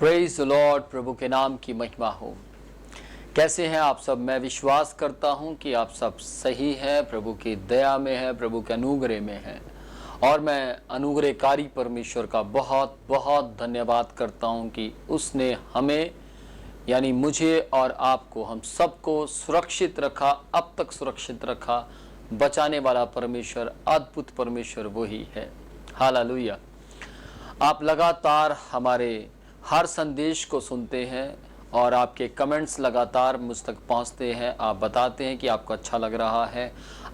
Praise the Lord. प्रभु के नाम की महिमा हो। कैसे हैं आप सब? मैं विश्वास करता हूं कि आप सब सही हैं, प्रभु की दया में हैं, प्रभु के अनुग्रह में हैं। और मैं अनुग्रहकारी परमेश्वर का बहुत बहुत धन्यवाद करता हूं कि उसने हमें यानी मुझे और आपको, हम सबको सुरक्षित रखा, अब तक सुरक्षित रखा। बचाने वाला परमेश्वर, अद्भुत परमेश्वर वही है। हालेलुया। आप लगातार हमारे हर संदेश को सुनते हैं और आपके कमेंट्स लगातार मुझ तक पहुंचते हैं। आप बताते हैं कि आपको अच्छा लग रहा है।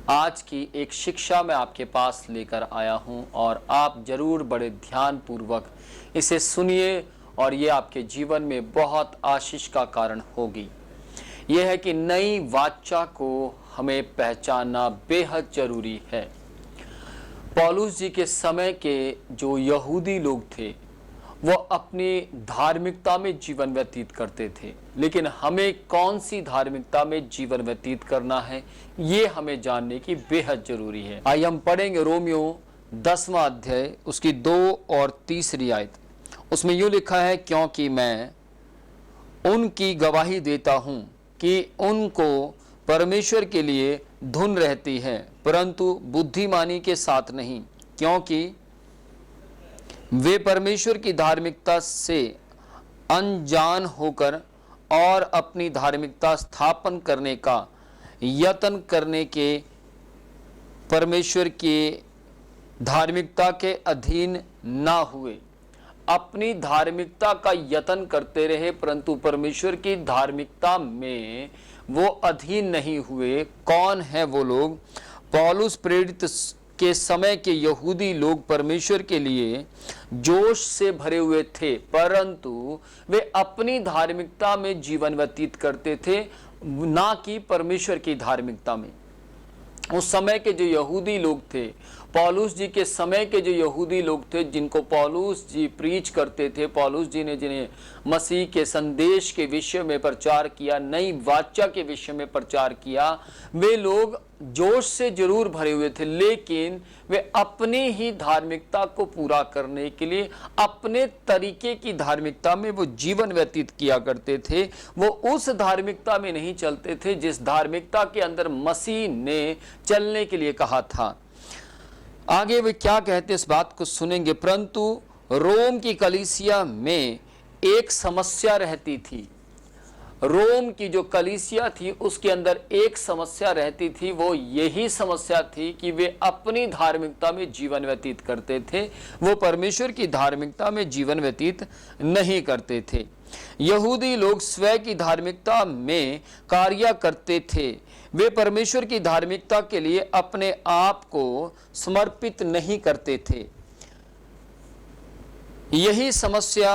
आज की एक शिक्षा मैं आपके पास लेकर आया हूं और आप जरूर बड़े ध्यानपूर्वक इसे सुनिए और ये आपके जीवन में बहुत आशीष का कारण होगी। यह है कि नई वाचा को हमें पहचानना बेहद जरूरी है। पौलुस जी के समय के जो यहूदी लोग थे वो अपनी धार्मिकता में जीवन व्यतीत करते थे, लेकिन हमें कौन सी धार्मिकता में जीवन व्यतीत करना है ये हमें जानने की बेहद जरूरी है। आइए हम पढ़ेंगे रोमियो 10वां अध्याय, उसकी 2 और 3 आयत। उसमें यूँ लिखा है, क्योंकि मैं उनकी गवाही देता हूँ कि उनको परमेश्वर के लिए धुन रहती है, परंतु बुद्धिमानी के साथ नहीं, क्योंकि वे परमेश्वर की धार्मिकता से अनजान होकर और अपनी धार्मिकता स्थापन करने का यत्न करने के परमेश्वर के धार्मिकता के अधीन ना हुए। अपनी धार्मिकता का यत्न करते रहे परंतु परमेश्वर की धार्मिकता में वो अधीन नहीं हुए। कौन है वो लोग? पौलुस प्रेरित के समय के यहूदी लोग परमेश्वर के लिए जोश से भरे हुए थे, परंतु वे अपनी धार्मिकता में जीवन व्यतीत करते थे, ना कि परमेश्वर की धार्मिकता में। उस समय के जो यहूदी लोग थे, पौलुस जी के समय के जो यहूदी लोग थे जिनको पौलुस जी प्रीच करते थे, पौलुस जी ने जिन्हें मसीह के संदेश के विषय में प्रचार किया, नई वाचा के विषय में प्रचार किया, वे लोग जोश से जरूर भरे हुए थे, लेकिन वे अपनी ही धार्मिकता को पूरा करने के लिए अपने तरीके की धार्मिकता में वो जीवन व्यतीत किया करते थे। वो उस धार्मिकता में नहीं चलते थे जिस धार्मिकता के अंदर मसीह ने चलने के लिए कहा था। आगे वे क्या कहते इस बात को सुनेंगे। परंतु रोम की कलीसिया में एक समस्या रहती थी। रोम की जो कलीसिया थी उसके अंदर एक समस्या रहती थी। वो यही समस्या थी कि वे अपनी धार्मिकता में जीवन व्यतीत करते थे, वो परमेश्वर की धार्मिकता में जीवन व्यतीत नहीं करते थे। यहूदी लोग स्वयं की धार्मिकता में कार्य करते थे, वे परमेश्वर की धार्मिकता के लिए अपने आप को समर्पित नहीं करते थे। यही समस्या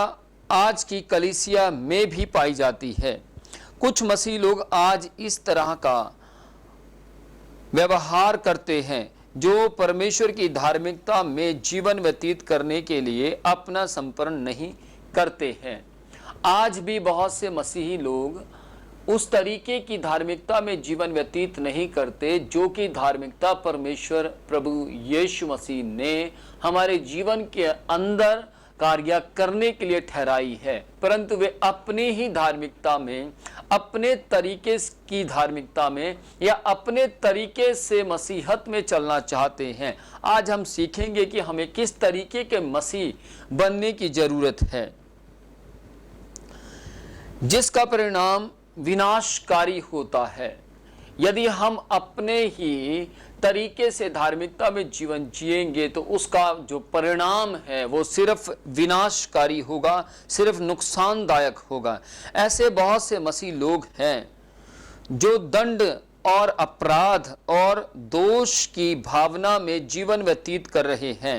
आज की कलीसिया में भी पाई जाती है। कुछ मसीह लोग आज इस तरह का व्यवहार करते हैं जो परमेश्वर की धार्मिकता में जीवन व्यतीत करने के लिए अपना समर्पण नहीं करते हैं। आज भी बहुत से मसीही लोग उस तरीके की धार्मिकता में जीवन व्यतीत नहीं करते जो कि धार्मिकता परमेश्वर प्रभु यीशु मसीह ने हमारे जीवन के अंदर कार्य करने के लिए ठहराई है, परंतु वे अपनी ही धार्मिकता में, अपने तरीके की धार्मिकता में या अपने तरीके से मसीहत में चलना चाहते हैं। आज हम सीखेंगे कि हमें किस तरीके के मसीह बनने की जरूरत है जिसका परिणाम विनाशकारी होता है। यदि हम अपने ही तरीके से धार्मिकता में जीवन जिएंगे तो उसका जो परिणाम है वो सिर्फ विनाशकारी होगा, सिर्फ नुकसानदायक होगा। ऐसे बहुत से मसीह लोग हैं जो दंड और अपराध और दोष की भावना में जीवन व्यतीत कर रहे हैं।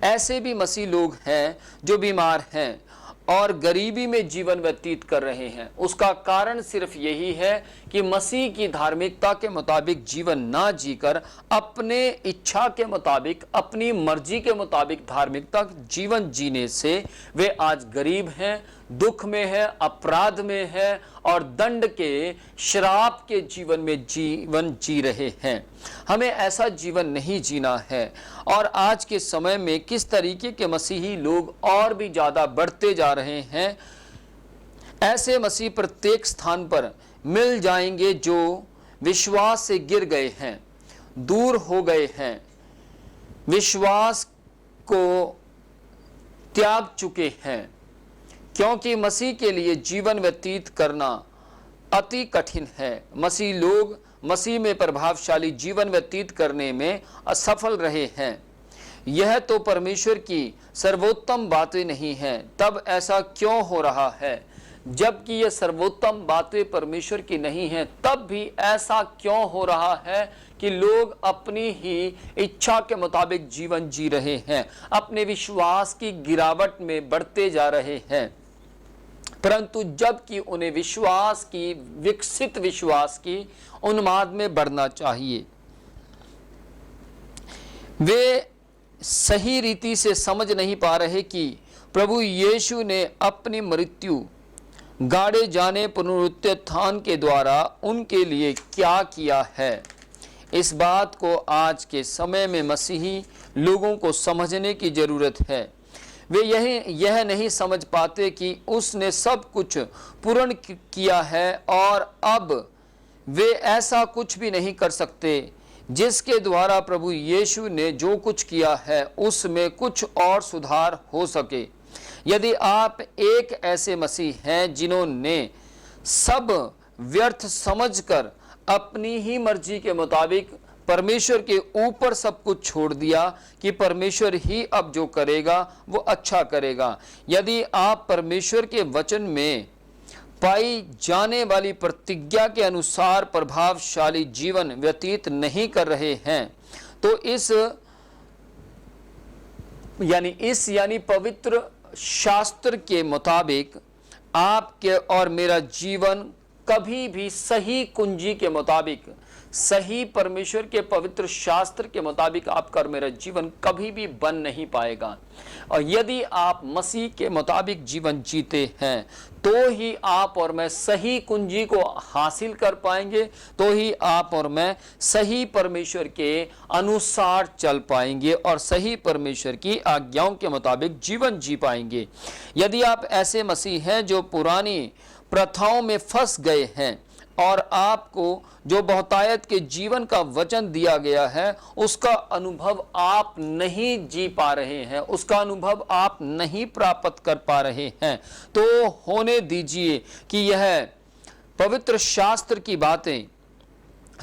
ऐसे भी मसीह लोग हैं जो बीमार हैं और गरीबी में जीवन व्यतीत कर रहे हैं। उसका कारण सिर्फ यही है कि मसीह की धार्मिकता के मुताबिक जीवन ना जीकर अपने इच्छा के मुताबिक, अपनी मर्जी के मुताबिक धार्मिकता जीवन जीने से वे आज गरीब हैं, दुख में है, अपराध में है और दंड के, श्राप के जीवन में जीवन जी रहे हैं। हमें ऐसा जीवन नहीं जीना है। और आज के समय में किस तरीके के मसीही लोग और भी ज़्यादा बढ़ते जा रहे हैं ऐसे मसीह प्रत्येक स्थान पर मिल जाएंगे जो विश्वास से गिर गए हैं, दूर हो गए हैं, विश्वास को त्याग चुके हैं, क्योंकि मसीह के लिए जीवन व्यतीत करना अति कठिन है। मसीह लोग मसीह में प्रभावशाली जीवन व्यतीत करने में असफल रहे हैं। यह तो परमेश्वर की सर्वोत्तम बातें नहीं हैं, तब ऐसा क्यों हो रहा है? जबकि यह सर्वोत्तम बातें परमेश्वर की नहीं हैं, तब भी ऐसा क्यों हो रहा है कि लोग अपनी ही इच्छा के मुताबिक जीवन जी रहे हैं, अपने विश्वास की गिरावट में बढ़ते जा रहे हैं, परंतु जबकि उन्हें विश्वास की, विकसित विश्वास की उन्माद में बढ़ना चाहिए। वे सही रीति से समझ नहीं पा रहे कि प्रभु यीशु ने अपनी मृत्यु, गाड़े जाने, पुनरुत्थान के द्वारा उनके लिए क्या किया है। इस बात को आज के समय में मसीही लोगों को समझने की जरूरत है। वे यह नहीं समझ पाते कि उसने सब कुछ पूर्ण किया है और अब वे ऐसा कुछ भी नहीं कर सकते जिसके द्वारा प्रभु यीशु ने जो कुछ किया है उसमें कुछ और सुधार हो सके। यदि आप एक ऐसे मसीह हैं जिन्होंने सब व्यर्थ समझकर अपनी ही मर्जी के मुताबिक परमेश्वर के ऊपर सब कुछ छोड़ दिया कि परमेश्वर ही अब जो करेगा वो अच्छा करेगा, यदि आप परमेश्वर के वचन में पाई जाने वाली प्रतिज्ञा के अनुसार प्रभावशाली जीवन व्यतीत नहीं कर रहे हैं, तो इस यानी पवित्र शास्त्र के मुताबिक आपके और मेरा जीवन कभी भी सही कुंजी के मुताबिक, सही परमेश्वर के पवित्र शास्त्र के मुताबिक आपका और मेरा जीवन कभी भी बन नहीं पाएगा। और यदि आप मसीह के मुताबिक जीवन जीते हैं तो ही आप और मैं सही कुंजी को हासिल कर पाएंगे, तो ही आप और मैं सही परमेश्वर के अनुसार चल पाएंगे और सही परमेश्वर की आज्ञाओं के मुताबिक जीवन जी पाएंगे। यदि आप ऐसे मसीह हैं जो पुरानी प्रथाओं में फंस गए हैं और आपको जो बहुतायत के जीवन का वचन दिया गया है उसका अनुभव आप नहीं जी पा रहे हैं, उसका अनुभव आप नहीं प्राप्त कर पा रहे हैं, तो होने दीजिए कि यह पवित्र शास्त्र की बातें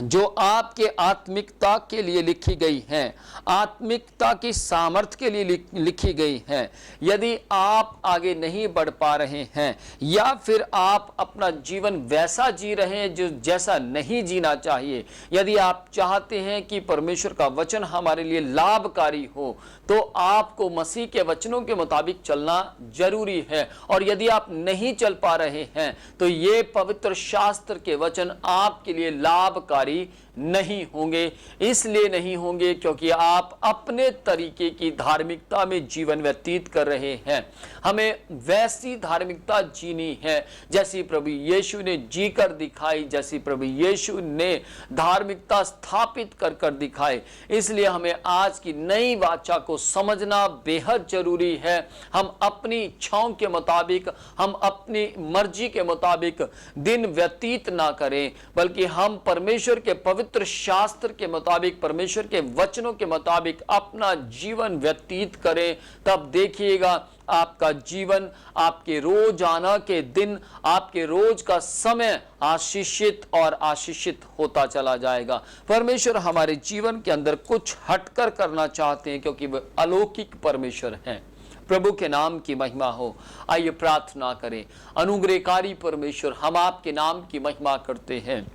जो आपके आत्मिकता के लिए लिखी गई हैं, आत्मिकता की सामर्थ्य के लिए लिखी गई हैं, यदि आप आगे नहीं बढ़ पा रहे हैं या फिर आप अपना जीवन वैसा जी रहे हैं जो जैसा नहीं जीना चाहिए, यदि आप चाहते हैं कि परमेश्वर का वचन हमारे लिए लाभकारी हो तो आपको मसीह के वचनों के मुताबिक चलना जरूरी है। और यदि आप नहीं चल पा रहे हैं तो ये पवित्र शास्त्र के वचन आपके लिए लाभकारी नहीं होंगे। इसलिए नहीं होंगे क्योंकि आप अपने तरीके की धार्मिकता में जीवन व्यतीत कर रहे हैं। हमें वैसी धार्मिकता जीनी है जैसी प्रभु यीशु ने जीकर दिखाई, जैसी प्रभु यीशु ने धार्मिकता स्थापित कर कर दिखाई। इसलिए हमें आज की नई वाचा को समझना बेहद जरूरी है। हम अपनी इच्छाओं के मुताबिक, हम अपनी मर्जी के मुताबिक दिन व्यतीत ना करें, बल्कि हम परमेश्वर के पवित्र शास्त्र के मुताबिक, परमेश्वर के वचनों के मुताबिक अपना जीवन व्यतीत करें। तब देखिएगा आपका जीवन, आपके रोजाना के दिन, आपके रोज का समय आशीषित और आशीषित होता चला जाएगा। परमेश्वर हमारे जीवन के अंदर कुछ हटकर करना चाहते हैं क्योंकि वे अलौकिक परमेश्वर हैं। प्रभु के नाम की महिमा हो। आइए प्रार्थना करें। अनुग्रहकारी परमेश्वर, हम आपके नाम की महिमा करते हैं।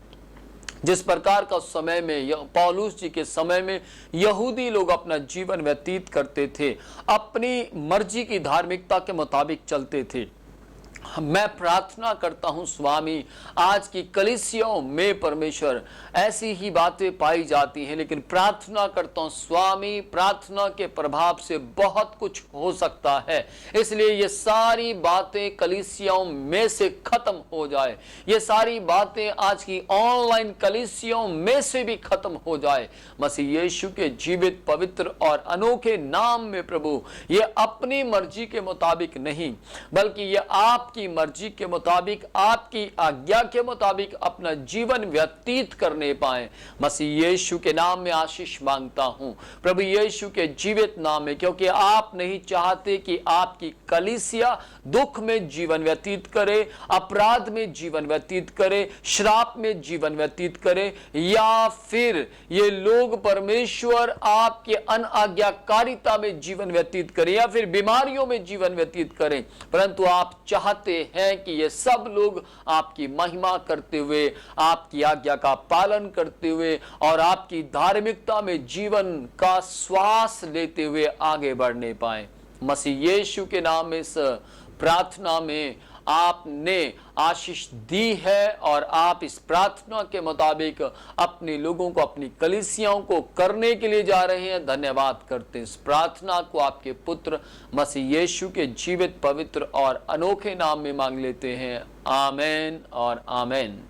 जिस प्रकार का समय में पौलुस जी के समय में यहूदी लोग अपना जीवन व्यतीत करते थे, अपनी मर्जी की धार्मिकता के मुताबिक चलते थे, मैं प्रार्थना करता हूं स्वामी आज की कलीसियाओं में परमेश्वर ऐसी ही बातें पाई जाती हैं, लेकिन प्रार्थना करता हूं स्वामी प्रार्थना के प्रभाव से बहुत कुछ हो सकता है। इसलिए ये सारी बातें कलीसियाओं में से खत्म हो जाए, ये सारी बातें आज की ऑनलाइन कलीसियाओं में से भी खत्म हो जाए। मसीह यीशु के जीवित, पवित्र और अनोखे नाम में प्रभु, ये अपनी मर्जी के मुताबिक नहीं बल्कि ये आप आपकी मर्जी के मुताबिक, आपकी आज्ञा के मुताबिक अपना जीवन व्यतीत करने पाए। मसीह यीशु के नाम में आशीष मांगता हूं, प्रभु यीशु के जीवित नाम में, क्योंकि आप नहीं चाहते कि आपकी कलीसिया दुख में जीवन व्यतीत करे, अपराध में जीवन व्यतीत करे, श्राप में जीवन व्यतीत करे, या फिर ये लोग परमेश्वर आपके अनाज्ञाकारिता में जीवन व्यतीत करें, या फिर बीमारियों में जीवन व्यतीत करें। परंतु आप चाहते हैं कि ये सब लोग आपकी महिमा करते हुए, आपकी आज्ञा का पालन करते हुए और आपकी धार्मिकता में जीवन का श्वास लेते हुए आगे बढ़ने पाए। मसीह यीशु के नाम में इस प्रार्थना में आपने आशीष दी है और आप इस प्रार्थना के मुताबिक अपने लोगों को, अपनी कलीसियाओं को करने के लिए जा रहे हैं। धन्यवाद करते हैं। इस प्रार्थना को आपके पुत्र मसीह यीशु के जीवित, पवित्र और अनोखे नाम में मांग लेते हैं। आमीन और आमीन।